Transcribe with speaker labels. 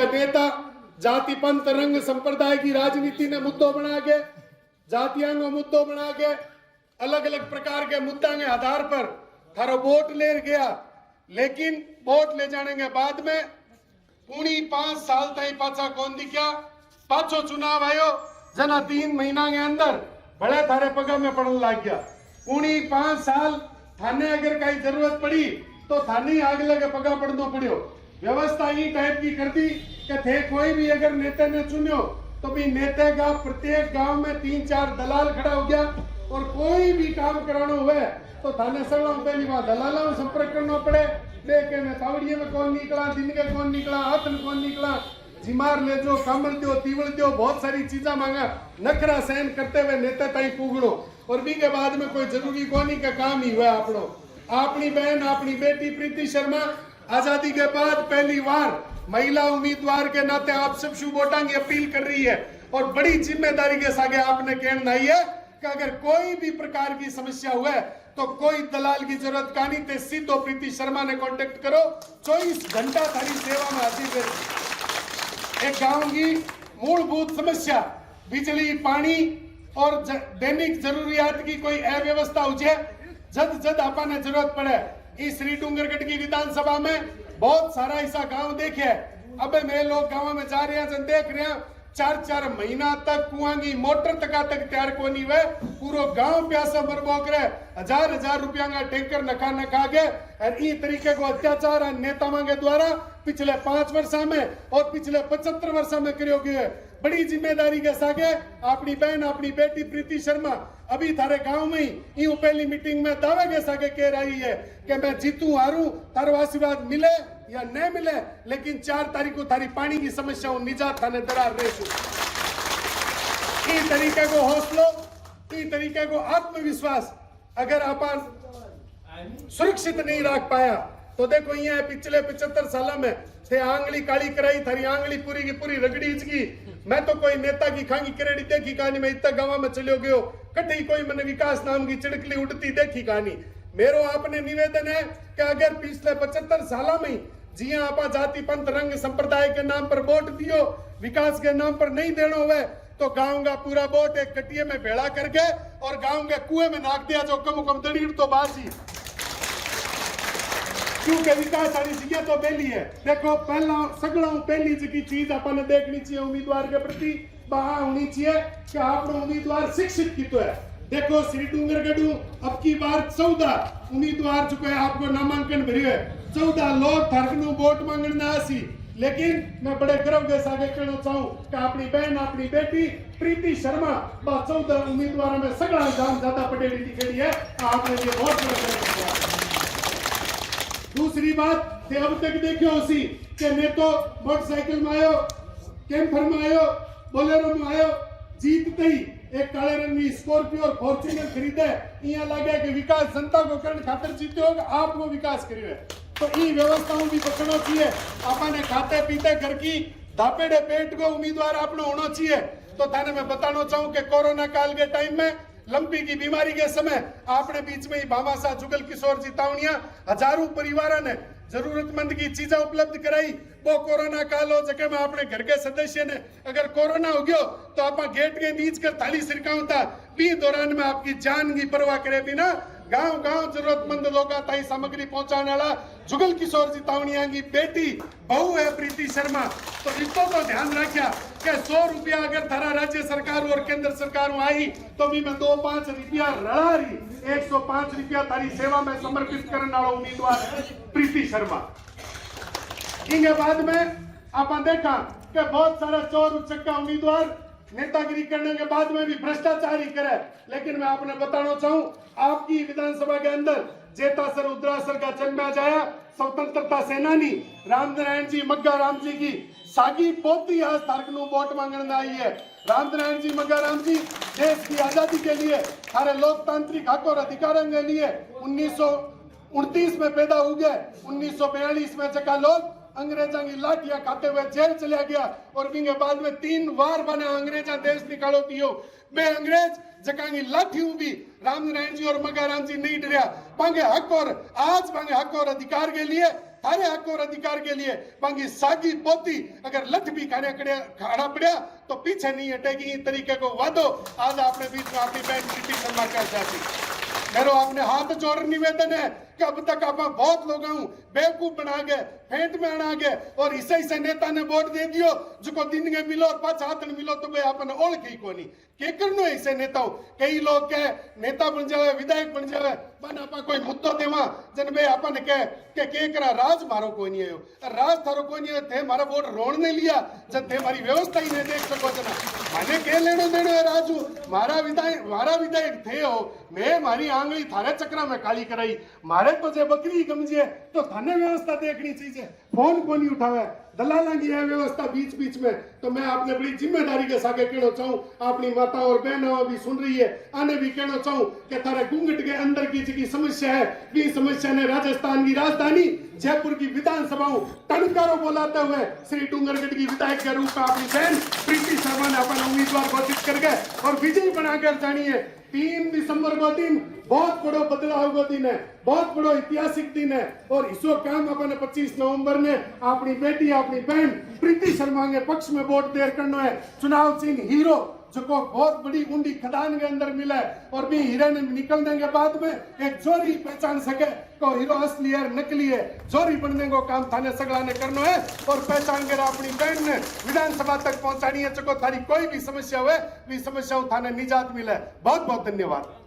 Speaker 1: नेता जाति पंथ रंग संप्रदाय की राजनीति ने मुद्दों बना के, जातियों को मुद्दों बना के, अलग अलग प्रकार के मुद्दा के आधार पर थारो वोट ले गया। लेकिन वोट ले जाने के बाद में पूरी 5 साल तक पाचा कौन दिखा। पाछो चुनाव आयो जना 3 महीना के अंदर बड़े थारे पगा में पड़न लग गया। पूरी 5 साल थाने अगर कहीं जरूरत पड़ी तो थाने आग लगे पगा पड़नो पड़ियो। व्यवस्था ये टाइप की कर दी कि थे कोई भी अगर नेता ने चुनियो तो भी नेता का प्रत्येक गांव में 3-4 दलाल खड़ा हो गया और कोई भी काम कराना हुए तो थाने सगला पहली बार दलालों में संपर्क करना पड़े। देखे में तावड़िए में कौन निकला, दिन के कौन निकला, हाथ में कौन निकला, जिमार ले जो कमल दो तीवड़ दो, बहुत सारी चीजा मांगा। नखरा सहन करते हुए नेता ताई पुगड़ो और भी के बाद में कोई जरूरी कोनी का काम ही हुआ। आपनो अपनी बहन अपनी बेटी प्रीति शर्मा आजादी के बाद पहली बार महिला उम्मीदवार के नाते आप सब शुभ वोटा की अपील कर रही है और बड़ी जिम्मेदारी के साथ आपने कहना है कि अगर कोई भी प्रकार की समस्या हुआ तो कोई दलाल की जरूरत का नहीं थे, सीधो प्रीति शर्मा ने कांटेक्ट करो। 24 घंटा थारी सेवा में हाजिर है। एक गांव की मूलभूत समस्या बिजली पानी और दैनिक जरूरियात की कोई अव्यवस्था हो जाए जद जद आपने जरूरत पड़े। इस श्री डूंगरगढ़ की विधानसभा में बहुत सारा ऐसा गांव देखे। अब मैं लोग गांव में जा रहे हैं जन देख रहे हैं 4-4 महीना तक कुआं की मोटर तक तैयार को नहीं हुए। पूरा गांव प्यासा मरबोक रहे, 1000-1000 रुपया का टैंकर नखा के और इस तरीके को अत्याचार नेताओं के द्वारा पिछले 5 वर्षों में और पिछले 75 वर्षों में करियो गए। बड़ी जिम्मेदारी के सागे अपनी बहन अपनी बेटी प्रीति शर्मा अभी थारे गांव में ही पहली मीटिंग में दावे के सागे कह रही है कि मैं जीतू हारू, थारो आशीर्वाद मिले या न मिले, लेकिन 4 तारीख को थारी पानी की समस्या निजात थाने दरार रहे। इस तरीके को हौसलो, इस तरीके को आत्मविश्वास अगर आप सुरक्षित नहीं रख पाया तो देखो ये पिछले 75 साल में थे आंगली काली कराई, थारी आंगली पूरी की पूरी रगड़ी की। मैं तो कोई नेता की खांगी करेड़ी देखी कहानी में इतना गांव में चलो गयो कटी कोई मैंने विकास नाम की चिड़कली उड़ती देखी कहानी। मेरो आपने निवेदन है कि अगर पिछले 75 साल में जिया आपा जाति पंथ रंग संप्रदाय के नाम पर वोट दियो, विकास के नाम पर नहीं देना हुए तो गांव का पूरा वोट एक कटिये में भेड़ा करके और गांव के कुएं में नाक दिया जो कम कम दड़ीड़ तो बाजी। क्योंकि विकास सारी जगह तो पहली है। देखो पहला सगला पहली जगह चीज अपन देखनी चाहिए उम्मीदवार के प्रति बहा होनी चाहिए कि आपने उम्मीदवार शिक्षित की तो है। देखो श्री डूंगरगढ़ अब की बार 14 उम्मीदवार जो है आपको नामांकन भरे है। 14 लोग थरकनु वोट मांगने आसी, लेकिन मैं बड़े गर्व के साथ कहना चाहूं कि अपनी बहन अपनी बेटी प्रीति शर्मा 14 उम्मीदवारों में सगला जाम ज्यादा पटेड़ी दिखेड़ी है। आपने ये बहुत बड़ा। दूसरी बात थे अब तक देखियो उसी के ने तो मोटरसाइकिल में आयो, कैंपर में आयो, बोलेरो में आयो, जीतते ही एक काले रंग की स्कॉर्पियो और फॉर्च्यूनर खरीदे। यहाँ लगे कि विकास जनता को करने खातिर जीते हो, आपको विकास करिए तो ये व्यवस्थाओं भी पकड़ना चाहिए। आपने खाते पीते घर की धापेड़े पेट को उम्मीदवार आपने होना चाहिए। तो थाने मैं बताना चाहूँ कि कोरोना काल के टाइम में लंबी की बीमारी के समय आपने बीच में ही भामाशाह जुगल किशोर जी तावड़िया हजारों परिवारों ने जरूरतमंद की चीजें उपलब्ध कराई। वो कोरोना काल हो जगह में अपने घर के सदस्य ने अगर कोरोना हो गयो तो आप गेट के नीच कर थाली सिरकाऊ था भी दौरान में आपकी जान की परवाह करे बिना गांव गांव जरूरतमंद लोगों ताई सामग्री पहुंचाने वाला जुगल किशोर जी तावड़िया की बेटी बहू है प्रीति शर्मा। तो इसको तो ध्यान रखिया कि 100 रुपया अगर थारा राज्य सरकार और केंद्र सरकार आई तो भी मैं 2-5 रुपया रड़ा रही 105 रुपया तारी सेवा में समर्पित करने वाला उम्मीदवार है प्रीति शर्मा। इनके बाद में आप देखा कि बहुत सारा चोर उचक्का उम्मीदवार नेतागिरी करने के बाद में भी भ्रष्टाचार ही करे। लेकिन मैं आपने बताना चाहूं आपकी विधानसभा के अंदर जेतासर उद्रासर का जन्म जाया स्वतंत्रता सेनानी रामनारायण जी मग्गा राम जी की सागी पोती आज तारकनु वोट मांगने आई है। रामनारायण जी मग्गा राम जी देश की आजादी के लिए सारे लोकतांत्रिक हक और अधिकारों के लिए 1929 में पैदा हो गए। 1942 में जगह लोग अंग्रेजों की लाठियां खाते हुए जेल चला गया और के बाद में 3 बार बना अंग्रेजा देश निकालो पियो बे अंग्रेज जगह की लाठियों भी रामनारायण जी और मग्गा राम जी नहीं डरिया। मांगे हक और आज मांगे हक और अधिकार के लिए थारे हक और अधिकार के लिए बाकी सागी पोती अगर लठ भी खाना पड़ा तो पीछे नहीं हटेगी। इस तरीके को वादो आज आपने बीच में अपनी बहन प्रीति शर्मा कर जाती। मेरो आपने हाथ जोड़ निवेदन है कि अब तक आप बहुत लोगों बेवकूफ बना गए, फेंट में अड़ा गए और इसे नेता ने वोट दे दियो जो दिन में मिलो और पांच हाथ न मिलो तो भाई आपने ओळख ही कोनी के करनो ऐसे नेताओं। कई लोग के नेता बन जावे, विधायक बन जावे, बन आपा कोई मुद्दो देवा जन भाई आपने के करा राज मारो कोई नहीं आयो, राज थारो कोई नहीं थे मारा वोट रोण ने लिया जब थे मारी व्यवस्था ही नहीं देख सको जना माने के लेनो देनो है राजू। मारा विधायक थे हो, मैं मारी आंगली थारे चक्रा में काली कराई, मारे तो जे बकरी गमजे तो थाने व्यवस्था देखनी चाहिए। फोन को नहीं उठावे, दलाला की है व्यवस्था बीच बीच में। तो मैं आपने बड़ी जिम्मेदारी के साथ कहना चाहूँ, अपनी माता और बहनों भी सुन रही है, आने भी कहना चाहूँ कि थारे घूंघट के अंदर की समस्या है, भी समस्या ने राजस्थान की राजधानी जयपुर की विधानसभाओं टनकारो बोलाते हुए श्री डूंगरगढ़ की विधायक के रूप में अपनी बहन प्रीति शर्मा ने अपना उम्मीदवार घोषित करके और विजयी बनाकर जानी है। 3 दिसंबर को दिन बहुत बड़ो बदलाव को दिन है, बहुत बड़ो ऐतिहासिक दिन है और इसो काम अपने 25 नवंबर ने अपनी बेटी अपनी बहन प्रीति शर्मा के पक्ष में वोट देर करना है। चुनाव चिन्ह हीरो जो को बहुत बड़ी ऊंडी खदान के अंदर मिला है और भी हीरे ने निकलने के बाद में एक जोरी पहचान सके को हीरो असली है नकली है, जोरी बनने को काम थाने सगला ने करना है और पहचान कर अपनी बहन ने विधानसभा तक पहुंचानी है। चको थारी कोई भी समस्या हुए भी समस्याओं थाने निजात मिले। बहुत बहुत धन्यवाद।